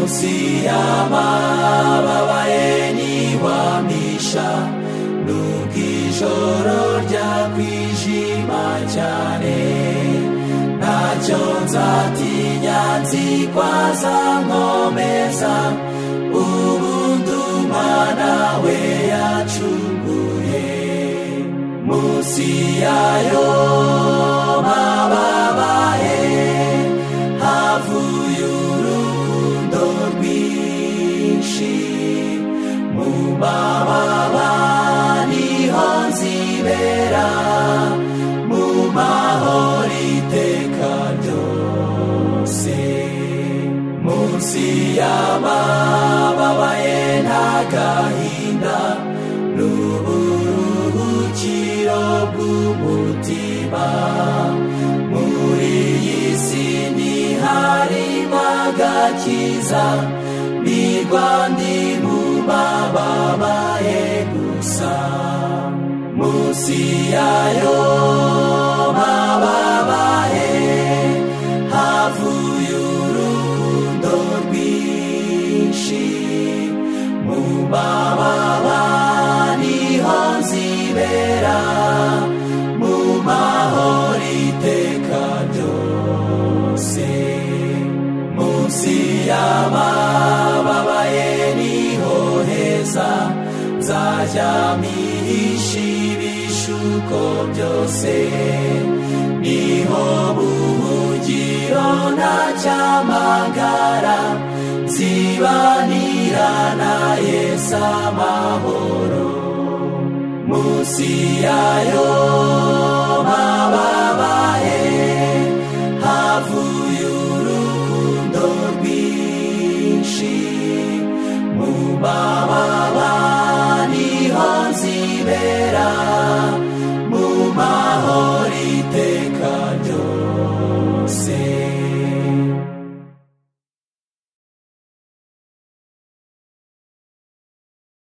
munsi y'amababa ye niwamisha nubwo ijoro ryakwijima cyane ntacyo nzatinya nzi ko azankomeza ubundi Umwana we yacunguye munsi yayo mababa ye havuye urukundo rwinshi mu mababa niho nzibera mu mahoro iteka ryose munsi y'amababa ye nta gahinda n'uburuhukiro bw'umutima muri iyi si ntiharimo agakiza nirwa ndi mu mababa ye gusa munsi yayo mababa ye havuye urukundo rwinshi mu mababa niho nzibera mu mahoro iteka ryose munsi y'amababa ye niho heza nzajya mpihisha ibishuko byose niho buhungiro ntacyamagara nzibanira na Yesu amahoro munsi yayo mababa ye havuye urukundo rwinshi mu mababa niho nzibera